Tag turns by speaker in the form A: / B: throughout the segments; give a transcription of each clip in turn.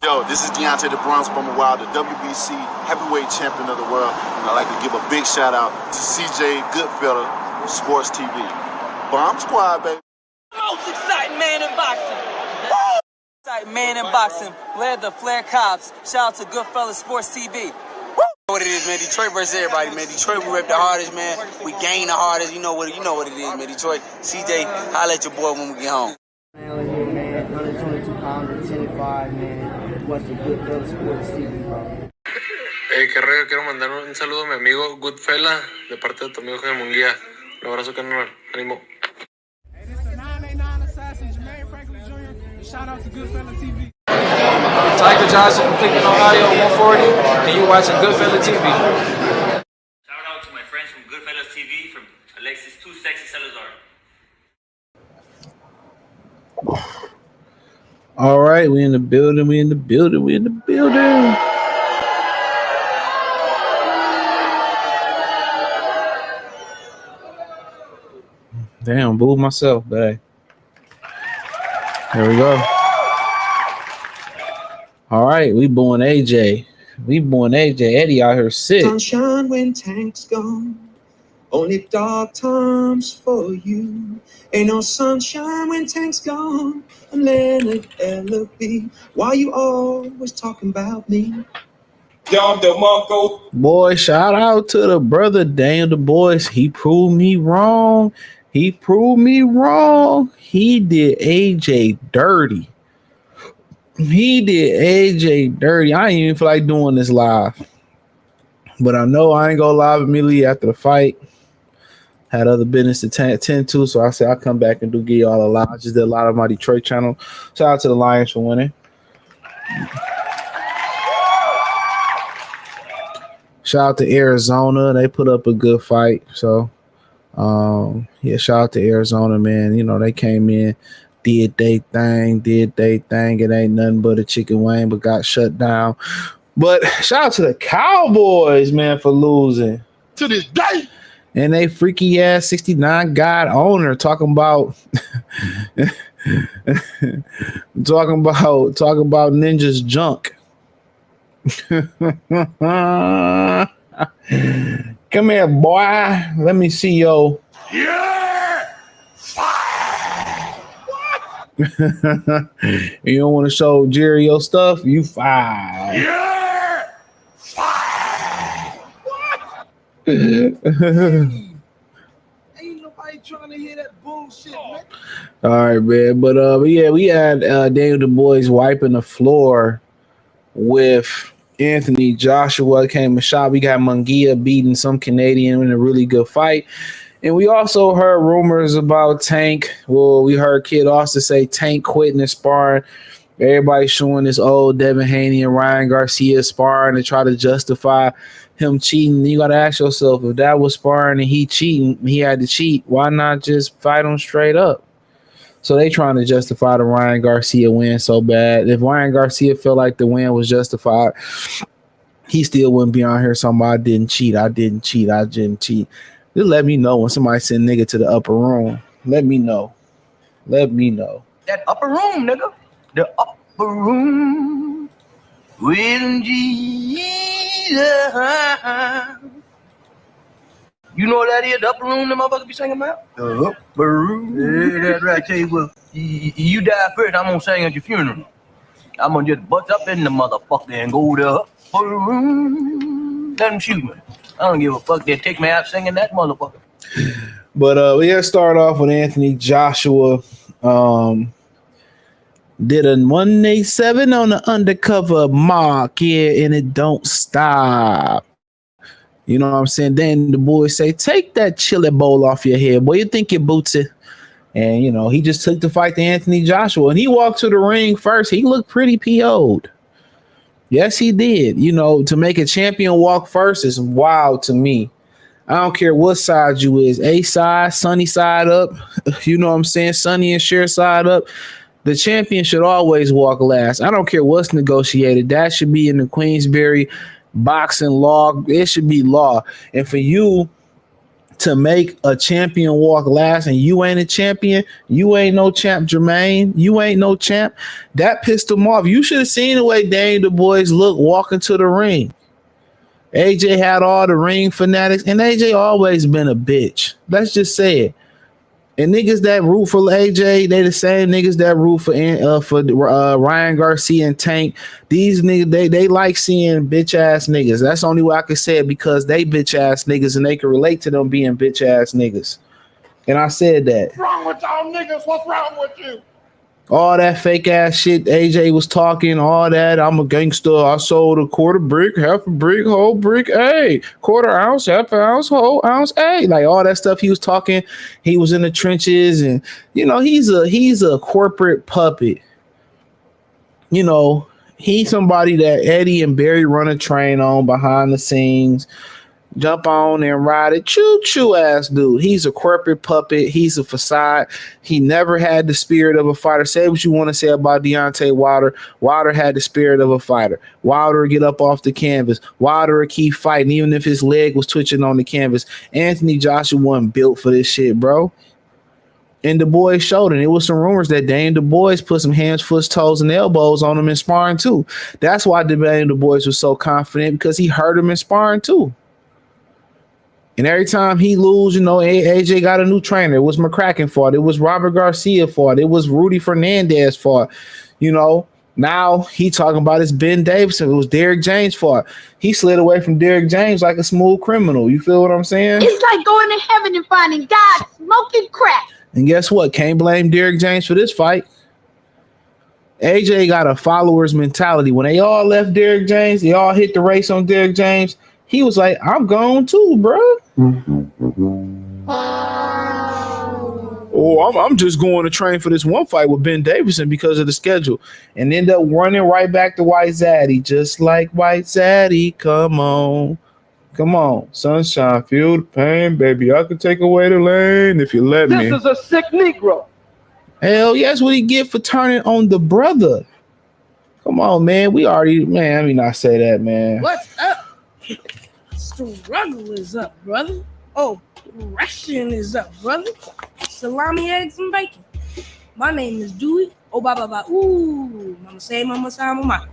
A: Yo, this is Deontay the Bronx Bomber Wild, the WBC heavyweight champion of the world. And I'd like to give a big shout out to CJ Goodfella, Sports TV. Bomb Squad, baby.
B: Most exciting man in boxing. Exciting man in boxing. Led the Flair Cops. Shout out to Goodfella Sports TV.
C: What it is, man. Detroit versus everybody, man. Detroit, we rep the hardest, man. We gain the hardest. You know what it is, man. Detroit, CJ, holla at your boy when we get home.
D: Man, 122 pounds, 10-5, man. Watch the Goodfella Sports TV, bro.
E: Hey, qué rollo, quiero mandar un saludo a mi amigo Goodfella, de parte de tu amigo Jaime Munguia. Un abrazo, carnal. Ánimo.
F: Hey, this is the 989 Assassin, Jermaine Franklin Jr. Shout out to Goodfella TV.
G: Tiger Johnson from Cleveland, Ohio, 140, and you're watching Goodfella TV.
H: Shout out to my friends from Goodfella TV, from Alexis Too Sexy Salazar.
I: All right, we in the building. Damn, booed myself, but hey. Here we go. All right, we booing AJ. Eddie out here sick.
J: Sunshine when Tank's gone. Only dark times for you. Ain't no sunshine when Tank's gone. I'm Leonard L.B. Why you always talking about me?
I: Boy, shout out to the brother Daniel Dubois. He proved me wrong. He did AJ dirty. I ain't even feel like doing this live. But I know I ain't go live immediately after the fight. Had other business to tend to, so I said I'll come back and give y'all a lot. I just did a lot of my Detroit channel. Shout out to the Lions for winning. Shout out to Arizona. They put up a good fight. So, yeah, shout out to Arizona, man. You know, they came in, did they thing. It ain't nothing but a chicken wing, but got shut down. But shout out to the Cowboys, man, for losing.
A: To this day.
I: And they freaky ass 69 God owner talking about talking about Ninja's junk. Come here, boy. Let me see yo.
A: Yeah.
I: You don't want to show Jerry your stuff? You fired.
A: Yeah.
J: Ain't nobody trying to hear that bullshit, man.
I: All right, man. But yeah, we had Daniel Dubois wiping the floor with Anthony Joshua. Came a shot. We got Munguía beating some Canadian in a really good fight. And we also heard rumors about Tank. Well, we heard Kid Austin say Tank quitting the sparring. Everybody showing this old Devin Haney and Ryan Garcia sparring to try to justify him cheating. You got to ask yourself, if that was sparring and he cheating, he had to cheat, why not just fight him straight up? So they trying to justify the Ryan Garcia win so bad. If Ryan Garcia felt like the win was justified, he still wouldn't be on here talking about I didn't cheat. Just let me know when somebody send nigga to the upper room. Let me know.
K: That upper room, nigga. The upper room with Jesus. You know what that is? The upper room the motherfucker be singing about? The upper room. Yeah, that's right. Tell you what, you die first, I'm gonna sing at your funeral. I'm gonna just bust up in the motherfucker and go to the upper room. Let them shoot me. I don't give a fuck. They take me out singing that motherfucker.
I: But we gotta start off with Anthony Joshua. Did a 187 on the undercover mark, yeah, and it don't stop. You know what I'm saying? Then the boys say, take that chili bowl off your head. Boy, you think you're bootsy. And, you know, he just took the fight to Anthony Joshua. And he walked to the ring first. He looked pretty PO'd. Yes, he did. You know, to make a champion walk first is wild to me. I don't care what side you is. A side, Sunny side up. You know what I'm saying? Sunny and Cher side up. The champion should always walk last. I don't care what's negotiated. That should be in the Queensberry boxing law. It should be law. And for you to make a champion walk last and you ain't a champion, you ain't no champ, Jermaine. You ain't no champ. That pissed him off. You should have seen the way Daniel Dubois looked walking to the ring. AJ had all the ring fanatics, and AJ always been a bitch. Let's just say it. And niggas that root for AJ, they the same niggas that root for Ryan Garcia and Tank. These niggas, they like seeing bitch ass niggas. That's the only way I can say it, because they bitch ass niggas and they can relate to them being bitch ass niggas. And I said that.
L: What's wrong with y'all niggas? What's wrong with you?
I: All that fake ass shit AJ was talking, all that. I'm a gangster. I sold a quarter brick, half a brick, whole brick, A. Quarter ounce, half ounce, whole ounce, A. Like all that stuff he was talking. He was in the trenches, and you know, he's a corporate puppet. You know, he's somebody that Eddie and Barry run a train on behind the scenes. Jump on and ride it. Choo-choo ass dude. He's a corporate puppet. He's a facade. He never had the spirit of a fighter. Say what you want to say about Deontay Wilder. Wilder had the spirit of a fighter. Wilder would get up off the canvas. Wilder would keep fighting even if his leg was twitching on the canvas. Anthony Joshua wasn't built for this shit, bro. And the boys showed it. It was some rumors that Daniel Dubois put some hands, foot, toes, and elbows on him in sparring too. That's why Daniel Dubois was so confident, because he hurt him in sparring too. And every time he lose, you know, AJ got a new trainer. It was McCracken fought. It was Robert Garcia fought. It was Rudy Fernandez fought. You know, now he talking about it's Ben Davison. It was Derrick James fought. He slid away from Derrick James like a smooth criminal. You feel what I'm saying?
M: It's like going to heaven and finding God smoking crack.
I: And guess what? Can't blame Derrick James for this fight. AJ got a follower's mentality. When they all left Derrick James, they all hit the race on Derrick James. He was like, I'm gone too, bro. Oh, I'm just going to train for this one fight with Ben Davison because of the schedule, and end up running right back to White Zaddy, just like White Zaddy. Come on, sunshine, feel the pain, baby. I can take away the lane if you let me.
L: This is a sick Negro.
I: Hell, yeah, that's what he get for turning on the brother. Come on, man. Let me not say that, man.
N: What's up? Struggle is up, brother. Oh, ration is up, brother. Salami, eggs, and bacon. My name is Dewey. Oh, bye. Ooh, mama say, mama say, mama.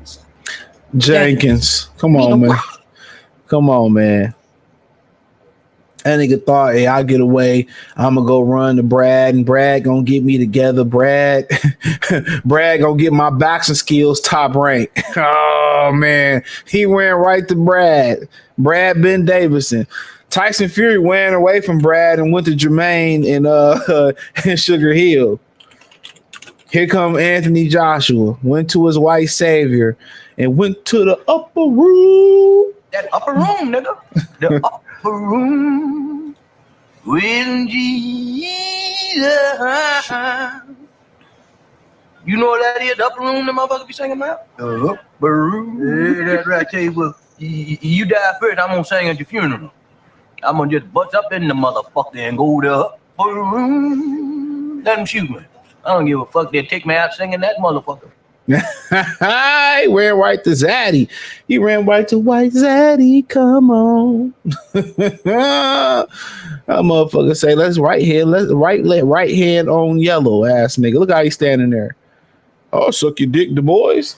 I: Jenkins. Come on, man. That nigga thought, hey, I'll get away. I'm going to go run to Brad, and Brad going to get me together. Brad going to get my boxing skills top rank. Oh, man. He went right to Brad Ben Davison. Tyson Fury ran away from Brad and went to Jermaine in Sugar Hill. Here come Anthony Joshua. Went to his white savior and went to the upper room.
K: That upper room, nigga. The upper room with Jesus. You know what that is? The upper room the motherfucker be singing about? The upper room. Yeah, that's right. Tell you what, you die first, I'm gonna sing at your funeral. I'm gonna just bust up in the motherfucker and go to the upper room. Let them shoot me. I don't give a fuck. They take me out singing that motherfucker.
I: He ran right to Zaddy. He ran right to White Zaddy. Come on. That motherfucker say, let's right hand on yellow ass nigga. Look how he's standing there. Oh, suck your dick, Dubois.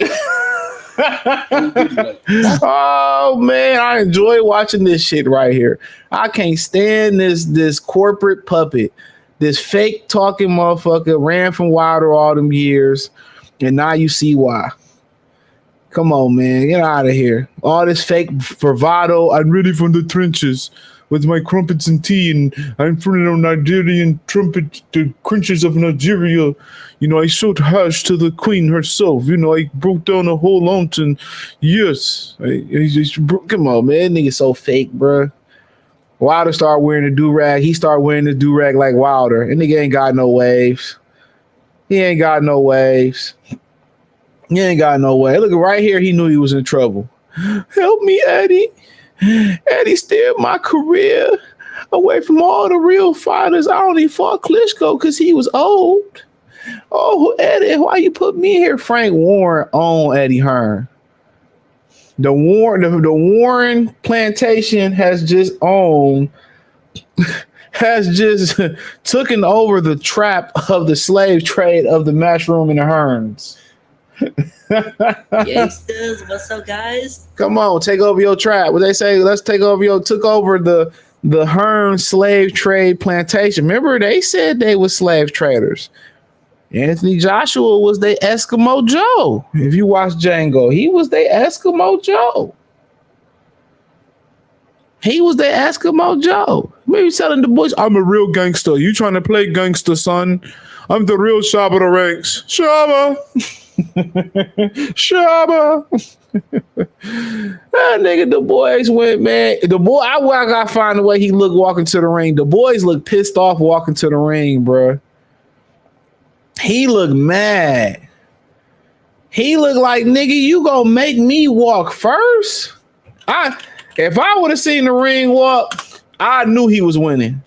I: Oh man, I enjoy watching this shit right here. I can't stand this corporate puppet, this fake talking motherfucker ran from Wilder all them years, and now you see why. Come on, man, get out of here. All this fake bravado. I'm ready from the trenches with my crumpets and tea, and I'm from the Nigerian trumpet, the crunches of Nigeria. You know, I showed hash to the queen herself. You know, I broke down a whole mountain. Yes. Come on, man. Nigga so fake, bro. Wilder started wearing the do-rag. He started wearing the do-rag like Wilder. And nigga ain't got no waves. He ain't got no waves. He ain't got no way. Look, right here, he knew he was in trouble. Help me, Eddie. Eddie steered my career away from all the real fighters. I only fought Klitschko because he was old. Oh, Eddie, why you put me here? Frank Warren on Eddie Hearn. The Warren plantation has just taken over the trap of the slave trade of the Matchroom and the Hearns.
O: Gangsters, what's up, guys?
I: Come on, take over your trap. What they say? Let's take over took over the Hearn slave trade plantation. Remember, they said they were slave traders. Anthony Joshua was the Eskimo Joe. If you watch Django, he was the Eskimo Joe. He was the Eskimo Joe. Maybe telling the boys, I'm a real gangster. You trying to play gangster, son? I'm the real Shabba the ranks. Shabba. Shabba. That nigga, the boys went, man. I gotta find the way he looked walking to the ring. The boys look pissed off walking to the ring, bro. He looked mad. He looked like, nigga, you gonna make me walk first? If I would have seen the ring walk, I knew he was winning.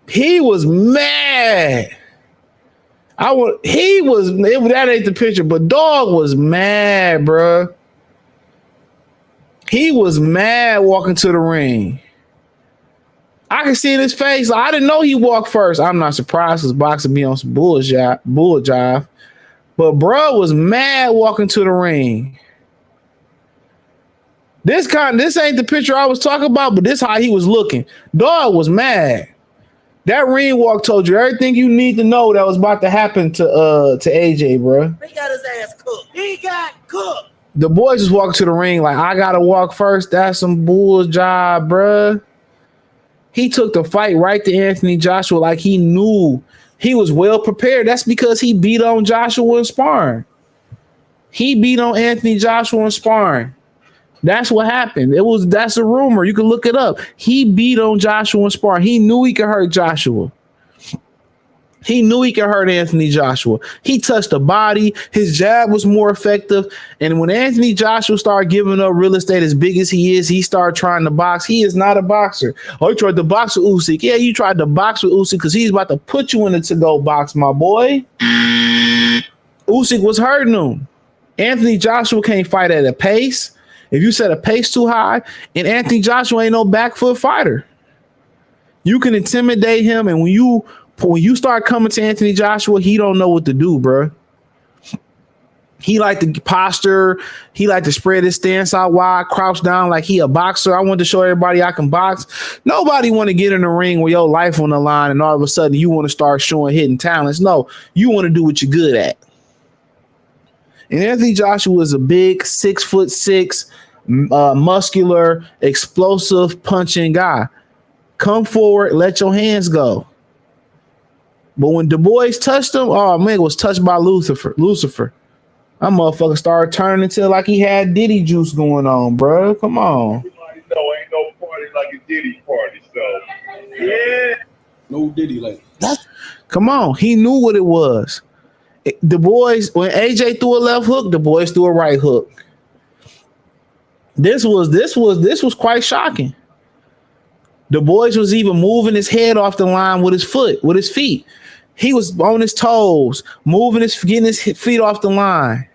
I: He was mad. That ain't the picture, but dog was mad, bro. He was mad walking to the ring. I can see in his face. I didn't know he walked first. I'm not surprised because boxing be on some bull jive. But bro was mad walking to the ring. This ain't the picture I was talking about, but this how he was looking. Dog was mad. That ring walk told you everything you need to know that was about to happen to AJ, bro.
O: He got his ass cooked. He got cooked.
I: The boys just walked to the ring like, I gotta walk first. That's some bull job, bro. He took the fight right to Anthony Joshua like he knew he was well prepared. That's because he beat on Joshua in sparring. He beat on Anthony Joshua in sparring. That's what happened. That's a rumor. You can look it up. He beat on Joshua in sparring. He knew he could hurt Joshua. He knew he could hurt Anthony Joshua. He touched the body. His jab was more effective. And when Anthony Joshua started giving up real estate as big as he is, he started trying to box. He is not a boxer. Oh, he tried to box with Usyk. Yeah, you tried to box with Usyk because he's about to put you in a to-go box, my boy. Usyk was hurting him. Anthony Joshua can't fight at a pace. If you set a pace too high, and Anthony Joshua ain't no back foot fighter. You can intimidate him, and when you start coming to Anthony Joshua, he don't know what to do, bro. He like to posture. He like to spread his stance out wide, crouch down like he a boxer. I want to show everybody I can box. Nobody want to get in the ring with your life on the line, and all of a sudden you want to start showing hidden talents. No, you want to do what you're good at. And Anthony Joshua is a big 6'6", muscular, explosive, punching guy. Come forward, let your hands go. But when Dubois touched him, oh man, it was touched by Lucifer. That motherfucker started turning into like he had Diddy juice going on, bro. Come on.
L: Everybody know ain't no party like a Diddy party, so yeah. No Diddy like that.
I: Come on, he knew what it was. The boys, when AJ threw a left hook, the boys threw a right hook. This was quite shocking. The boys was even moving his head off the line with his feet. He was on his toes, getting his feet off the line.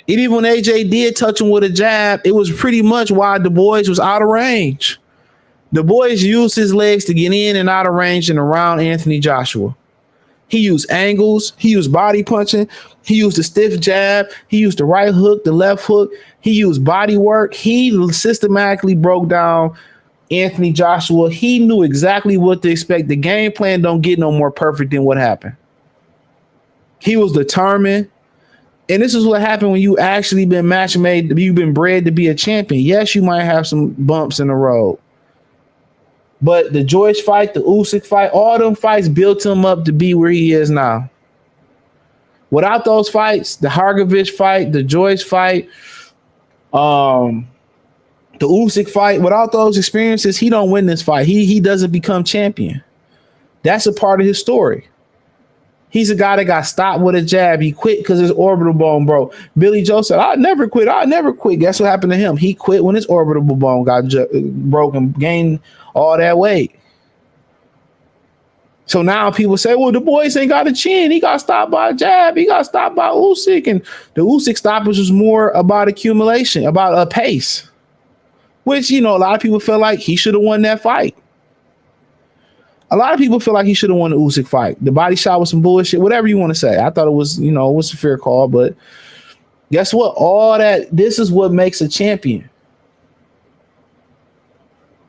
I: And even when AJ did touch him with a jab, it was pretty much why Dubois was out of range. Dubois used his legs to get in and out of range and around Anthony Joshua. He used angles. He used body punching. He used the stiff jab. He used the right hook, the left hook. He used body work. He systematically broke down Anthony Joshua. He knew exactly what to expect. The game plan don't get no more perfect than what happened. He was determined. And this is what happened when you actually been match made. You've been bred to be a champion. Yes, you might have some bumps in the road. But the Joyce fight, the Usyk fight, all them fights built him up to be where he is now. Without those fights, the Hrgovic fight, the Joyce fight, the Usyk fight, without those experiences, he don't win this fight. He doesn't become champion. That's a part of his story. He's a guy that got stopped with a jab. He quit because his orbital bone broke. Billy Joe said, I'll never quit. I'll never quit. Guess what happened to him? He quit when his orbital bone got broken, gained all that weight. So now people say, well, Dubois ain't got a chin. He got stopped by a jab. He got stopped by Usyk. And the Usyk stoppage was more about accumulation, about a pace. Which, you know, a lot of people feel like he should have won that fight. A lot of people feel like he should have won the Usyk fight. The body shot was some bullshit, whatever you want to say. I thought it was, you know, it was a fair call. But guess what? All that, this is what makes a champion.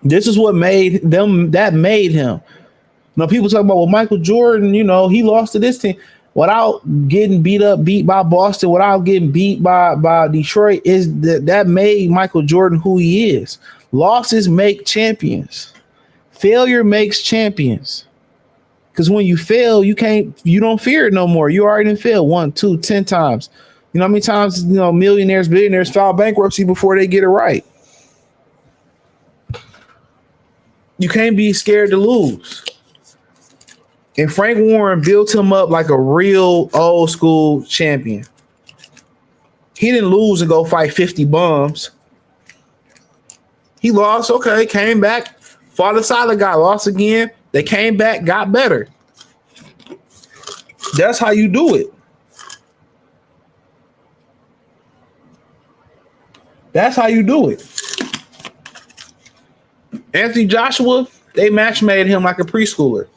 I: This is what made them, that made him. You know, people talk about, well, Michael Jordan, you know, he lost to this team without getting beat by Boston, without getting beat by Detroit. Is that made Michael Jordan who he is. Losses make champions. Failure makes champions. Because when you fail, you don't fear it no more. You already failed 1, 2, 10 times. You know how many times, you know, millionaires, billionaires file bankruptcy before they get it right. You can't be scared to lose. And Frank Warren built him up like a real old school champion. He didn't lose and go fight 50 bums. He lost, okay, came back, fought a solid guy, lost again. They came back, got better. That's how you do it. That's how you do it. Anthony Joshua, they match made him like a preschooler.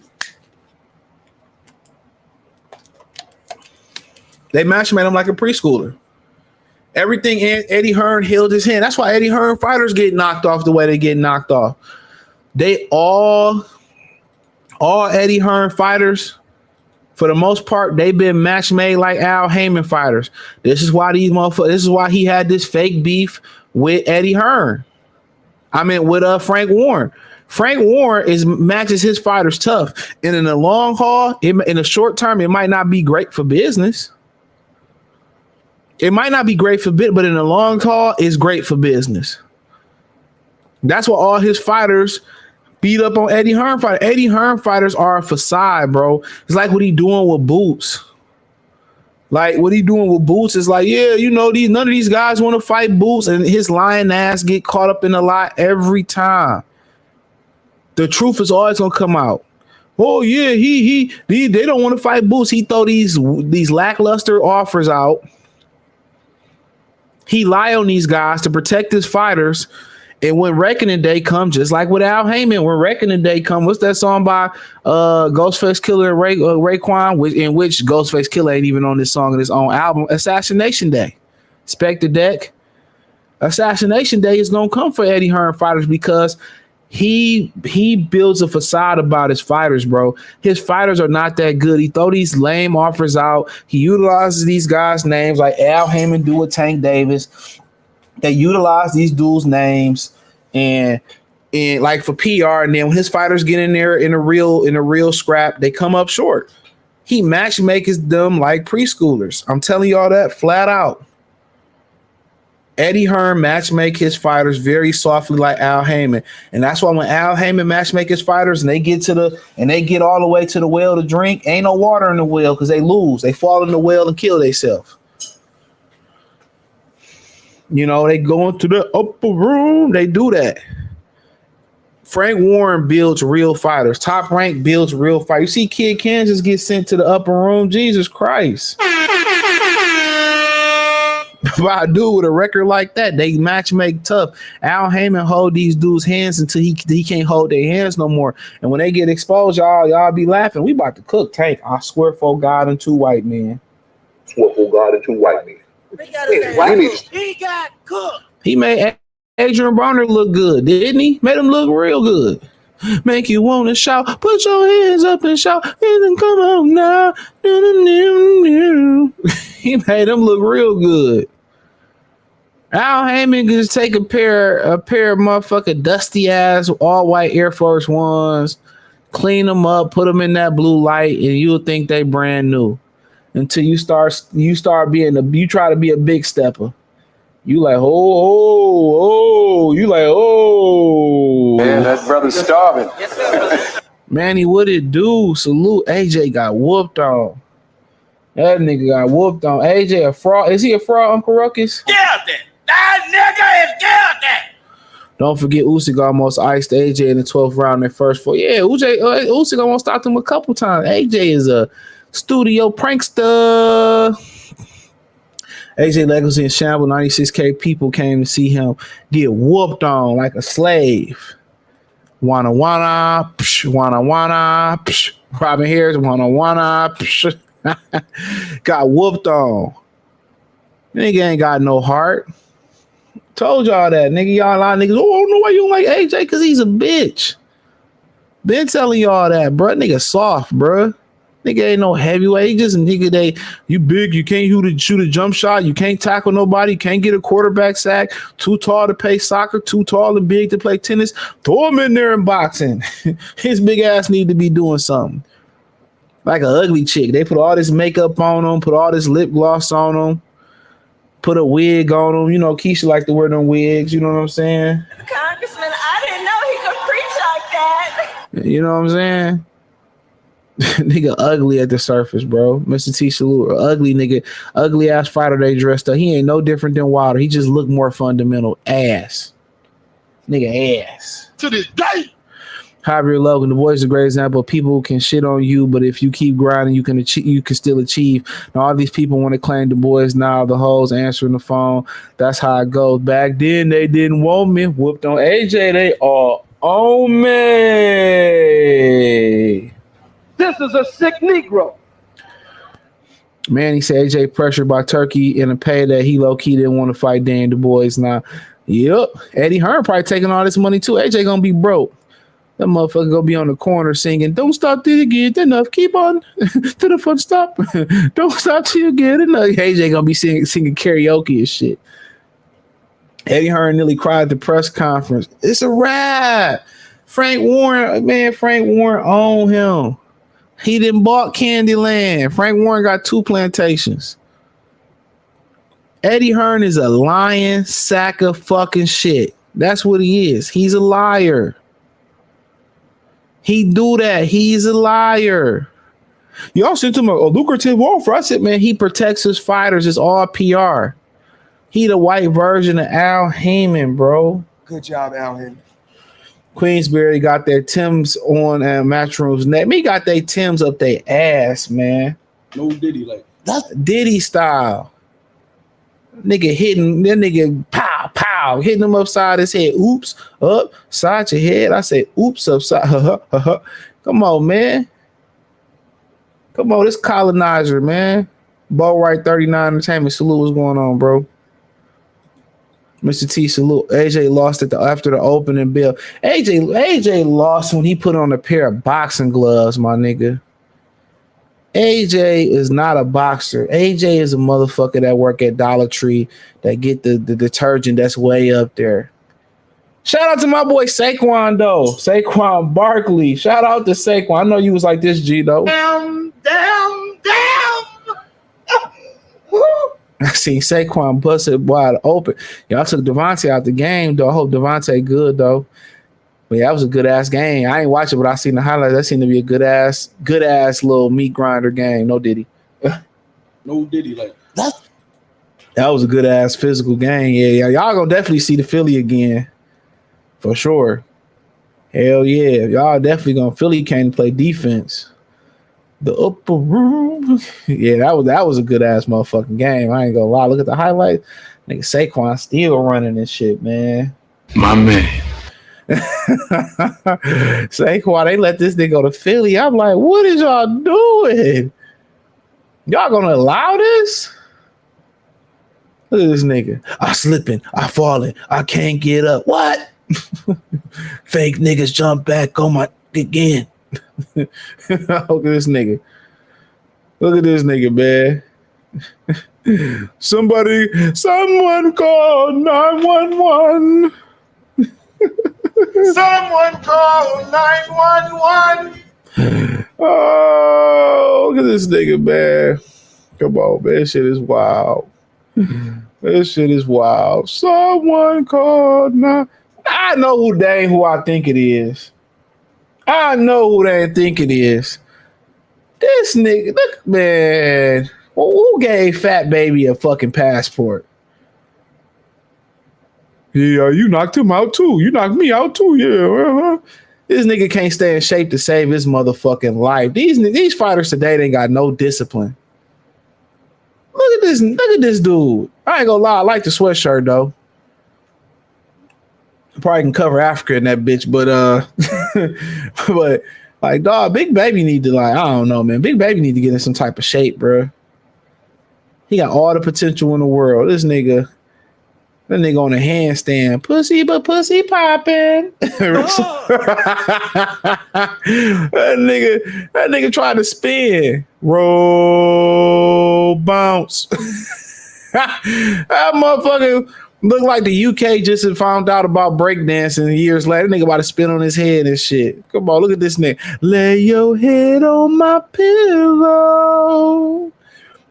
I: They match made him like a preschooler. Everything Eddie Hearn held his hand. That's why Eddie Hearn fighters get knocked off the way they get knocked off. They all Eddie Hearn fighters, for the most part, they've been match made like Al Heyman fighters. This is why these motherfuckers. This is why he had this fake beef with Eddie Hearn. I mean, with Frank Warren. Frank Warren matches his fighters tough, and in the long haul, in the short term, it might not be great for business. It might not be great for bit, but in the long haul, it's great for business. That's why all his fighters beat up on Eddie Hearn fighters. Eddie Hearn fighters are a facade, bro. It's like what he doing with Boots. Like what he doing with Boots is like, yeah, you know, none of these guys want to fight Boots, and his lying ass get caught up in a lie every time. The truth is always gonna come out. Oh yeah, they don't want to fight Boots. He throw these lackluster offers out. He lie on these guys to protect his fighters. And when reckoning day comes, just like with Al Heyman, when reckoning day comes, what's that song by Ghostface Killer and Raekwon, in which Ghostface Killer ain't even on this song in his own album, Assassination Day. Spectre Deck. Assassination Day is going to come for Eddie Hearn fighters because he builds a facade about his fighters, bro. His fighters are not that good. He throw these lame offers out. He utilizes these guys' names like Al Heyman do with Tank Davis. They utilize these dudes' names and like for PR, and then when his fighters get in there in a real scrap, they come up short. He matchmakes them like preschoolers. I'm telling y'all that flat out. Eddie Hearn matchmake his fighters very softly like Al Heyman. And that's why when Al Heyman matchmake his fighters and they get all the way to the well to drink, ain't no water in the well because they lose. They fall in the well and kill themselves. You know, they go into the upper room. They do that. Frank Warren builds real fighters. Top Rank builds real fighters. You see Kid Kansas get sent to the upper room. Jesus Christ. By a dude with a record like that, they match make tough. Al Heyman hold these dudes' hands until he can't hold their hands no more. And when they get exposed, y'all be laughing. We about to cook Tank. I swear for God and 2 white men.
L: Swear for God and 2 white men.
O: He got cooked.
I: He made Adrian Broner look good, didn't he? Made him look real good. Make you want to shout. Put your hands up and shout. And then come on now. He made him look real good. Al Heyman can just take a pair of motherfucking dusty ass all white Air Force Ones, clean them up, put them in that blue light, and you'll think they brand new. Until you start you try to be a big stepper. You like, you like,
L: Man, that brother's starving.
I: Manny, what it do? Salute. AJ got whooped on. That nigga got whooped on. AJ a fraud. Is he a fraud, Uncle Ruckus?
O: Guilty. That nigga is guilty.
I: Don't forget Usyk almost iced AJ in the 12th round in their first 4. Yeah, Usyk almost stopped him a couple times. AJ is a studio prankster. AJ Legacy in shambles. 96K people came to see him get whooped on like a slave. Wanna, psh, wanna, psh. Robin Harris, wanna, psh. Got whooped on. Nigga ain't got no heart. Told y'all that, nigga. Y'all a lot of niggas. Oh, I don't know why you don't like AJ, because he's a bitch. Been telling y'all that, bro. Nigga soft, bro. Nigga ain't no heavyweight. He just nigga, you big, you can't shoot a jump shot, you can't tackle nobody, you can't get a quarterback sack, too tall to play soccer, too tall and big to play tennis. Throw him in there in boxing. His big ass need to be doing something. Like an ugly chick. They put all this makeup on him, put all this lip gloss on him, put a wig on him. You know, Keisha like to wear them wigs, you know what I'm saying?
P: Congressman, I didn't know he could preach like that.
I: You know what I'm saying? Nigga ugly at the surface, bro. Mr. T salute. Ugly nigga, ugly ass fighter they dressed up. He ain't no different than Wilder. He just look more fundamental. Ass. Nigga ass.
L: To this day.
I: Javier Logan, the boy's a great example. People can shit on you, but if you keep grinding, you can still achieve. Now all these people want to claim the boys now, the hoes answering the phone. That's how it goes. Back then they didn't want me. Whooped on AJ, they all on me.
K: This is a sick Negro.
I: Man, he said AJ pressured by Turkey in a payday. He low-key didn't want to fight Dan Dubois now. Yep. Eddie Hearn probably taking all this money too. AJ gonna be broke. That motherfucker gonna be on the corner singing, don't stop till you get enough. Keep on to the front stop. Don't stop till you get enough. AJ gonna be singing karaoke and shit. Eddie Hearn nearly cried at the press conference. It's a wrap. Frank Warren owned him. He didn't bought Candyland. Frank Warren got 2 plantations. Eddie Hearn is a lying sack of fucking shit. That's what he is. He's a liar. He do that. He's a liar. Y'all sent him a lucrative offer. I said, man, he protects his fighters. It's all PR. He the white version of Al Heyman, bro.
Q: Good job, Al Heyman.
I: Queensberry got their Timbs on Matchroom's neck. Me got their Timbs up their ass, man.
Q: No Diddy, like
I: that's Diddy style. Nigga hitting that nigga pow pow, hitting him upside his head. Oops, upside your head. I said, oops, upside. Come on, man. Come on, this colonizer, man. Bo Wright 39 Entertainment. Salute, what's going on, bro? Mr. T salute. AJ lost after the opening bell. AJ lost when he put on a pair of boxing gloves, my nigga. AJ is not a boxer. AJ is a motherfucker that work at Dollar Tree that get the detergent that's way up there. Shout out to my boy Saquon though. Saquon Barkley. Shout out to Saquon. I know you was like this, G though.
O: Damn.
I: I seen Saquon busted wide open. Y'all took Devontae out the game, though. I hope Devontae good, though. But yeah, that was a good-ass game. I ain't watch it, but I seen the highlights. That seemed to be a good-ass little meat grinder game. No Diddy.
Q: No Diddy, like
I: that was a good-ass physical game. Yeah, y'all gonna definitely see the Philly again. For sure. Hell yeah. Y'all definitely gonna Philly came to play defense. The upper room. Yeah, that was a good ass motherfucking game. I ain't gonna lie. Look at the highlights. Nigga Saquon still running this shit, man.
Q: My man.
I: Saquon, they let this nigga go to Philly. I'm like, what is y'all doing? Y'all gonna allow this? Look at this nigga. I slipping. I falling. I can't get up. What? Fake niggas jump back on my again. Look at this nigga. Look at this nigga, man. Someone call 911.
O: Someone call 911.
I: Oh, look at this nigga, man. Come on, man. This shit is wild. This shit is wild. Someone called now. I know who I think it is. I know who they think it is. This nigga, look, man. Who gave Fat Baby a fucking passport? Yeah, you knocked him out too. You knocked me out too. Yeah. This nigga can't stay in shape to save his motherfucking life. These fighters today, they ain't got no discipline. Look at this dude. I ain't gonna lie, I like the sweatshirt though. Probably can cover Africa in that bitch, but but like, dog, Big Baby need to, like, I don't know, man. Big Baby need to get in some type of shape, bro. He got all the potential in the world. That nigga on a handstand, pussy but pussy popping. That nigga tried to spin, roll, bounce. That motherfucker looked like the UK just had found out about breakdancing years later. That nigga about to spin on his head and shit. Come on, look at this nigga. Lay your head on my pillow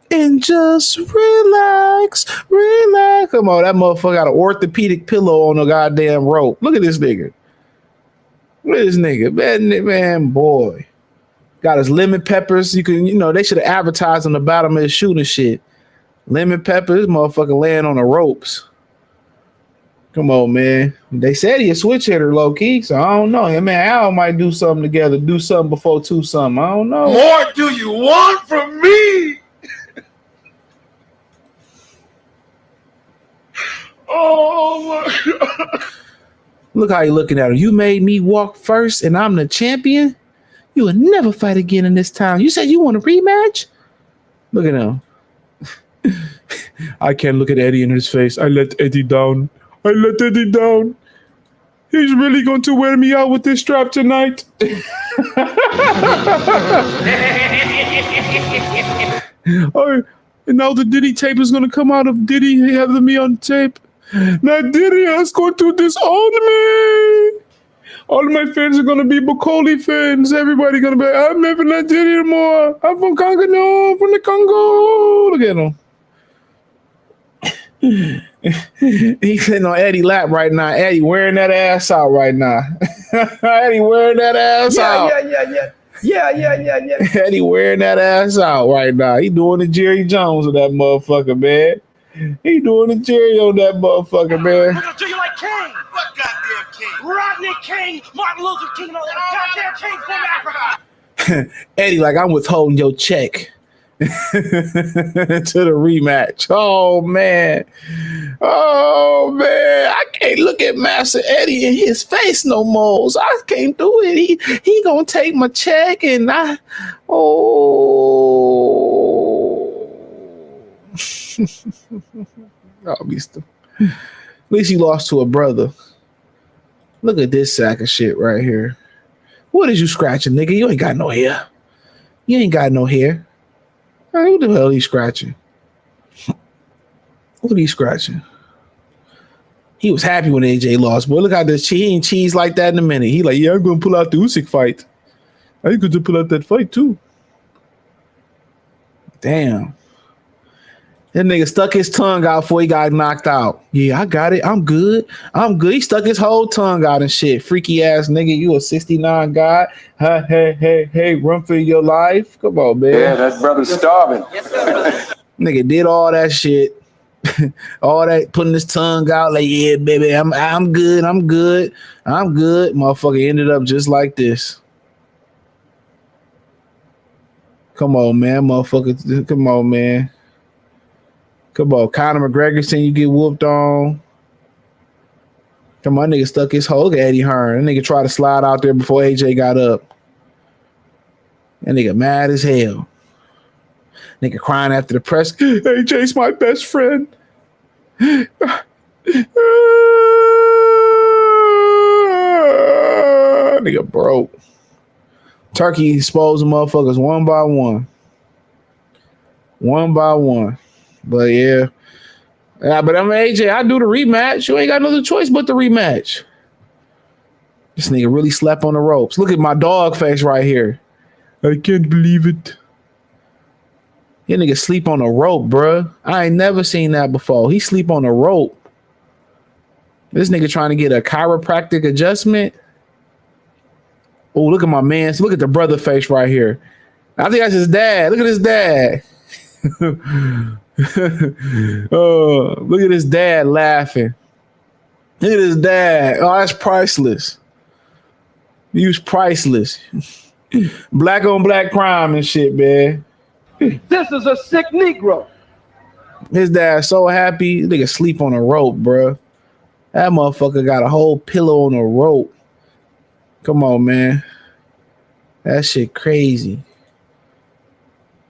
I: and just relax. Come on, that motherfucker got an orthopedic pillow on the goddamn rope. Look at this nigga. Look at this nigga. Man, boy. Got his lemon peppers. They should have advertised on the bottom of his shoe and shit. Lemon peppers, motherfucker laying on the ropes. Come on, man. They said he a switch hitter, low key, so I don't know. Man, Al might do something together, do something before 2-something. I don't know.
O: More do you want from me? Oh my God.
I: Look how you looking at him. You made me walk first and I'm the champion? You will never fight again in this town. You said you want a rematch? Look at him. I can't look at Eddie in his face. I let Eddie down. He's really going to wear me out with this strap tonight. Oh, and now the Diddy tape is going to come out of Diddy having me on tape. Now Diddy is going to disown me. All of my fans are going to be Bukoli fans. Everybody going to be, I'm never not Diddy anymore. I'm from Congo. No, I'm from the Congo. Look at him. He's sitting on Eddie lap right now. Eddie wearing that ass out right now. Eddie wearing that ass out.
K: Yeah.
I: Eddie wearing that ass out right now. He doing the Jerry Jones of that motherfucker, man. He doing the Jerry on that motherfucker, man.
O: We're gonna do you like King. What goddamn King? Rodney King, Martin Luther King, and all that goddamn King from Africa.
I: Eddie, like, I'm withholding your check to the rematch. Oh man, I can't look at Master Eddie in his face no more. So I can't do it. He gonna take my check and At least he lost to a brother. Look at this sack of shit right here. What is you scratching, nigga? You ain't got no hair. You ain't got no hair. Hey, what the hell he scratching? What are you scratching? He was happy when AJ lost. Boy, look how this he ain't cheese like that in a minute. He like, yeah, I'm gonna pull out the Usyk fight. I ain't gonna pull out that fight too. Damn. That nigga stuck his tongue out before he got knocked out. Yeah, I got it. I'm good. He stuck his whole tongue out and shit. Freaky ass nigga. You a 69 guy. Hey, run for your life. Come on, man.
Q: Yeah, that brother's starving.
I: Nigga did all that shit. all that putting his tongue out like, yeah, baby, I'm good. Motherfucker ended up just like this. Come on, man, motherfucker. Come on, man. Come on, Conor McGregor saying you get whooped on. Come on, nigga stuck his hoe. Look at Eddie Hearn. That nigga tried to slide out there before AJ got up. That nigga mad as hell. Nigga crying after the press. AJ's my best friend. Nigga broke. Turkey exposing motherfuckers one by one. One by one. But yeah. But I'm AJ. I do the rematch. You ain't got no other choice but the rematch. This nigga really slept on the ropes. Look at my dog face right here. I can't believe it. That nigga sleep on a rope, bruh. I ain't never seen that before. He sleep on a rope. This nigga trying to get a chiropractic adjustment. Oh, look at my man. Look at the brother face right here. I think that's his dad. Look at his dad. Oh, look at his dad laughing. Look at his dad. Oh, that's priceless. He was priceless. Black on black crime and shit, man.
K: This is a sick Negro.
I: His dad's so happy. Nigga sleep on a rope, bro. That motherfucker got a whole pillow on a rope. Come on, man. That shit crazy.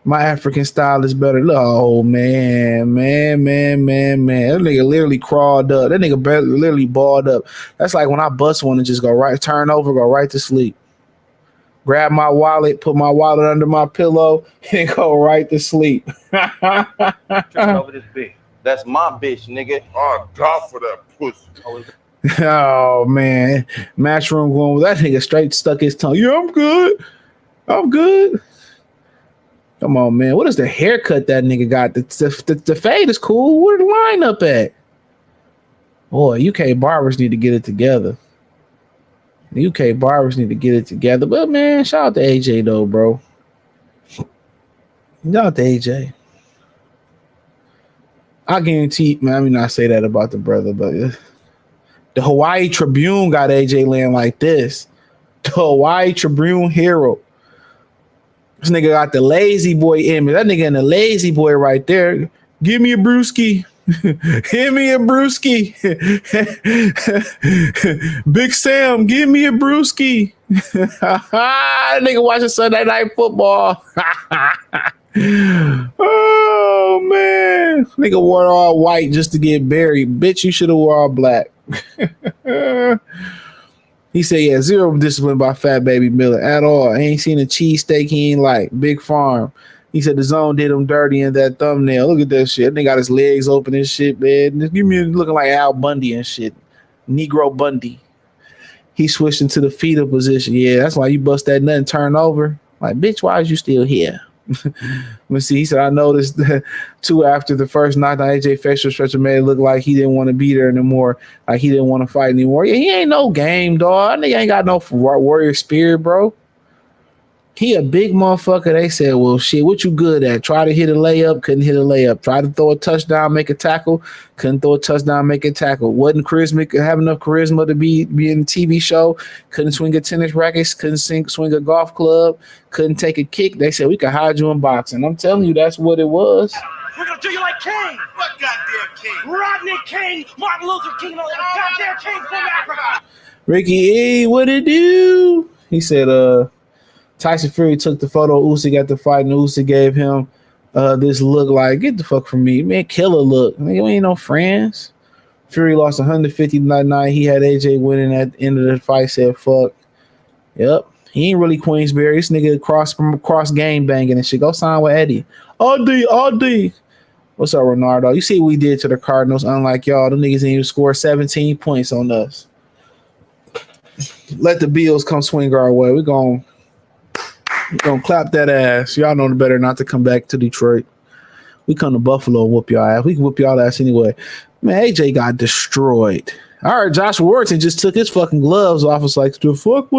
I: My African style is better. Oh, man. That nigga literally crawled up. That nigga literally balled up. That's like when I bust one and just turn over, go right to sleep. Grab my wallet, put my wallet under my pillow, and go right to sleep.
K: Over this bitch. That's my bitch, nigga.
L: Oh, God for that pussy.
I: Oh, man. Matchroom going with that nigga straight stuck his tongue. Yeah, I'm good. Come on, man. What is the haircut that nigga got? The fade is cool. Where the line up at? Boy, UK barbers need to get it together. The UK barbers need to get it together. But, man, shout out to AJ, though, bro. Shout out to AJ. I guarantee, man, I mean, I say that about the brother, but the Hawaii Tribune got AJ laying like this. The Hawaii Tribune hero. This nigga got the lazy boy image. That nigga in the lazy boy right there. Give me a brewski. Give me a brewski. Big Sam, give me a brewski. Nigga watching Sunday Night Football. Oh, man. Nigga wore all white just to get buried. Bitch, you should have wore all black. He said, yeah, zero discipline by Fat Baby Miller at all. I ain't seen a cheesesteak he ain't like. Big Farm. He said the zone did him dirty in that thumbnail. Look at that shit. They got his legs open and shit, man. Give me looking like Al Bundy and shit. Negro Bundy. He switched into the fetal position. Yeah, that's why you bust that nut and turn over. Like, bitch, why is you still here? Let's see. He said, I noticed that too after the first knockdown, AJ facial stretcher made it look like he didn't want to be there anymore. Like he didn't want to fight anymore. Yeah, he ain't no game, dog. Nigga ain't got no warrior spirit, bro. He a big motherfucker. They said, well, shit, what you good at? Try to hit a layup, couldn't hit a layup. Try to throw a touchdown, make a tackle, couldn't throw a touchdown, make a tackle. Wasn't charismatic, have enough charisma to be in a TV show. Couldn't swing a tennis racket, couldn't swing a golf club, couldn't take a kick. They said, we could hide you in boxing. I'm telling you, that's what it was.
O: We're gonna do you like King. What goddamn King? Rodney King, Martin Luther King, and all that goddamn King from Africa.
I: Ricky E, what it do? He said, Tyson Fury took the photo. Usyk got the fight, and Usyk gave him this look like, get the fuck from me, man. Killer look. I mean, we ain't no friends. Fury lost 150-9. He had AJ winning at the end of the fight. Said fuck. Yep. He ain't really Queensberry. This nigga cross game banging and shit. Go sign with Eddie. All D. What's up, Ronaldo? You see what we did to the Cardinals? Unlike y'all, them niggas didn't even score 17 points on us. Let the Bills come swing our way. We're gonna clap that ass. Y'all know better not to come back to Detroit. We come to Buffalo and whoop y'all ass. We can whoop y'all ass anyway. Man, AJ got destroyed. All right, Josh Warrington just took his fucking gloves off. It's like, the fuck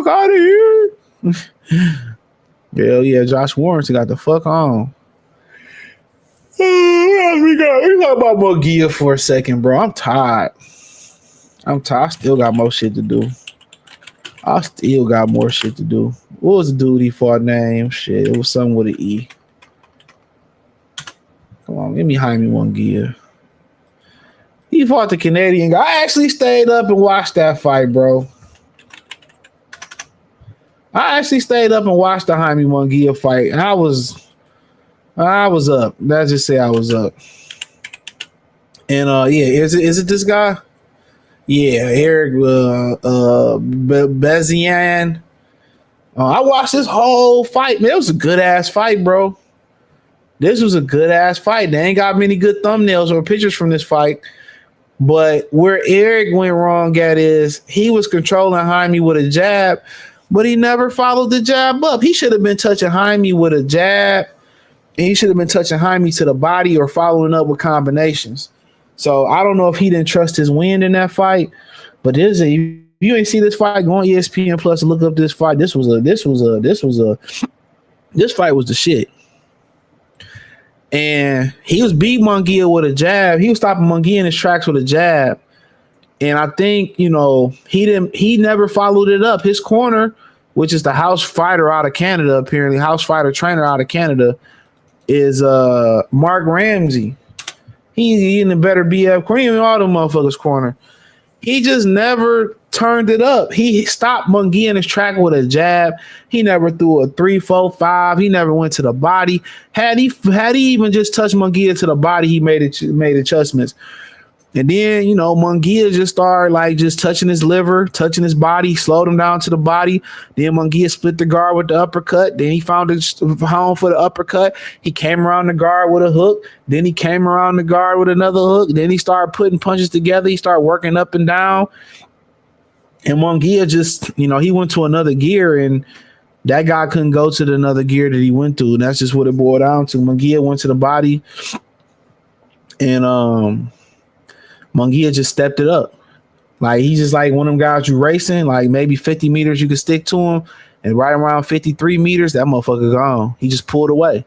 I: out of here. Hell yeah, Josh Warrington got the fuck on. We talk about Munguía for a second, bro. I'm tired. I still got more shit to do. I still got more shit to do. What was the dude he fought name? Shit, it was something with an E. Come on, give me Jaime Munguia. He fought the Canadian guy. I actually stayed up and watched that fight, bro. I actually stayed up and watched the Jaime Munguia fight. I was up. Let's just say I was up. And is it this guy? Yeah, Eric Bazinya. I watched this whole fight, man. It was a good ass fight, bro. This was a good ass fight. They ain't got many good thumbnails or pictures from this fight. But where Eric went wrong at is he was controlling Jaime with a jab, but he never followed the jab up. He should have been touching Jaime with a jab, and he should have been touching Jaime to the body or following up with combinations. So I don't know if he didn't trust his wind in that fight, but if you ain't see this fight, go on ESPN Plus and look up this fight. This fight was the shit. And he was beating Munguia with a jab. He was stopping Munguia in his tracks with a jab. And I think, he never followed it up. His corner, which is the house fighter out of Canada, apparently, house fighter trainer out of Canada, is Mark Ramsey. He in the better BF cream in all the motherfuckers' corner. He just never turned it up. He stopped Munguia in his track with a jab. He never threw a 3-4-5. He never went to the body. Had he even just touched Munguia to the body, he made adjustments. And then, Munguia just started just touching his liver, touching his body, slowed him down to the body. Then Munguia split the guard with the uppercut. Then he found his home for the uppercut. He came around the guard with a hook. Then he came around the guard with another hook. Then he started putting punches together. He started working up and down. And Munguia just, he went to another gear, and that guy couldn't go to the another gear that he went to. And that's just what it boiled down to. Munguia went to the body, and Munguia just stepped it up. He's just like one of them guys you racing, maybe 50 meters you could stick to him, and right around 53 meters, that motherfucker gone. He just pulled away.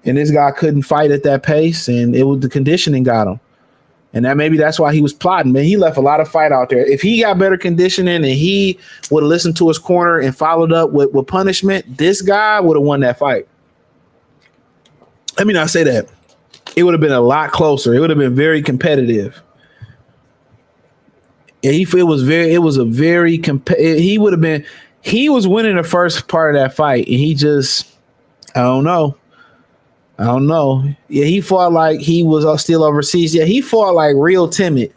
I: And this guy couldn't fight at that pace, and it was the conditioning got him. And that's why he was plotting, man. He left a lot of fight out there. If he got better conditioning and he would have listened to his corner and followed up with punishment, this guy would have won that fight. Let me not say that. It would have been a lot closer. It would have been very competitive. He was winning the first part of that fight, and he just, I don't know. Yeah, he fought like he was still overseas. Yeah, he fought like real timid.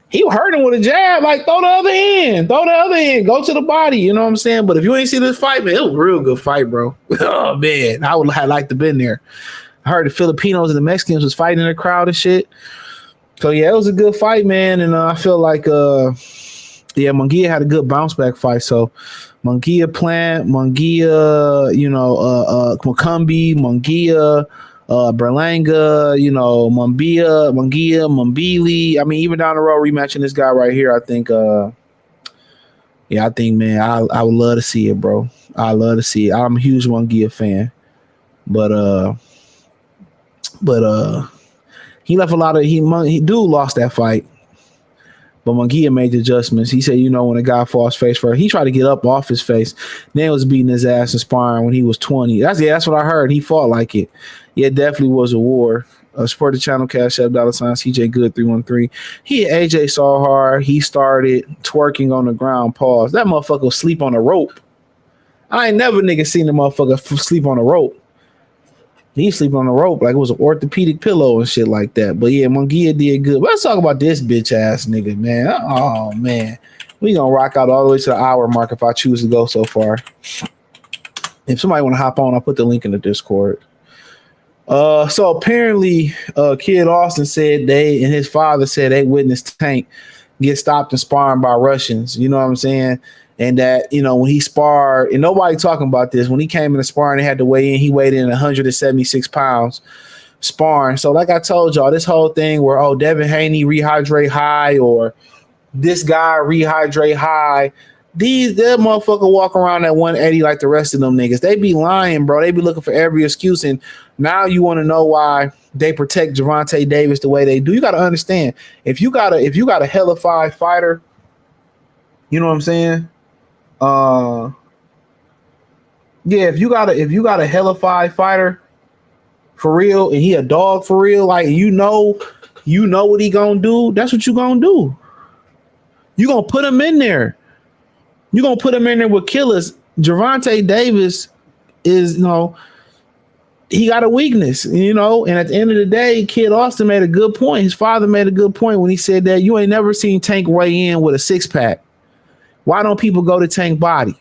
I: He hurt him with a jab, throw the other hand, go to the body. You know what I'm saying? But if you ain't see this fight, man, it was a real good fight, bro. Oh man, I would have liked to been there. I heard the Filipinos and the Mexicans was fighting in the crowd and shit. So yeah, it was a good fight, man, and I feel like Munguia had a good bounce back fight. So Munguia, Mukumbi, Munguia, Berlanga, Munguia, Mumbili. I mean, even down the road, rematching this guy right here, I think, man, I would love to see it, bro. I love to see it. I'm a huge Munguia fan, but he left a lot of dude lost that fight. But Munguia made the adjustments. He said, when a guy falls face first, he tried to get up off his face. Then was beating his ass in sparring when he was 20. That's what I heard. He fought like it. Yeah, it definitely was a war. Support the channel, Cash App, $ CJ Good 313. He and AJ saw hard. He started twerking on the ground. Pause. That motherfucker was sleep on a rope. I ain't never seen the motherfucker sleep on a rope. He sleeping on a rope like it was an orthopedic pillow and shit like that. But yeah, Munguia did good. But let's talk about this bitch ass nigga, man. Oh man, we gonna rock out all the way to the hour mark if I choose to go so far. If somebody want to hop on, I'll put the link in the Discord. So apparently, Kid Austin said and his father said they witnessed Tank get stopped and sparring by Russians. You know what I'm saying? And that, when he sparred, and nobody talking about this, when he came in the sparring, they had to weigh in. He weighed in 176 pounds sparring. So like I told y'all, this whole thing where, Devin Haney rehydrate high or this guy rehydrate high, that motherfucker walk around at 180 like the rest of them niggas. They be lying, bro. They be looking for every excuse. And now you want to know why they protect Gervonta Davis the way they do. You got to understand, if you got a hellified fighter, you know what I'm saying? Yeah, if you got a hellified fighter for real, and he a dog for real, like you know what he gonna do. That's what you gonna do. You gonna put him in there. You gonna put him in there with killers. Gervonta Davis is, he got a weakness, and at the end of the day, Kid Austin made a good point. His father made a good point when he said that you ain't never seen Tank weigh in with a 6-pack. Why don't people go to Tank body?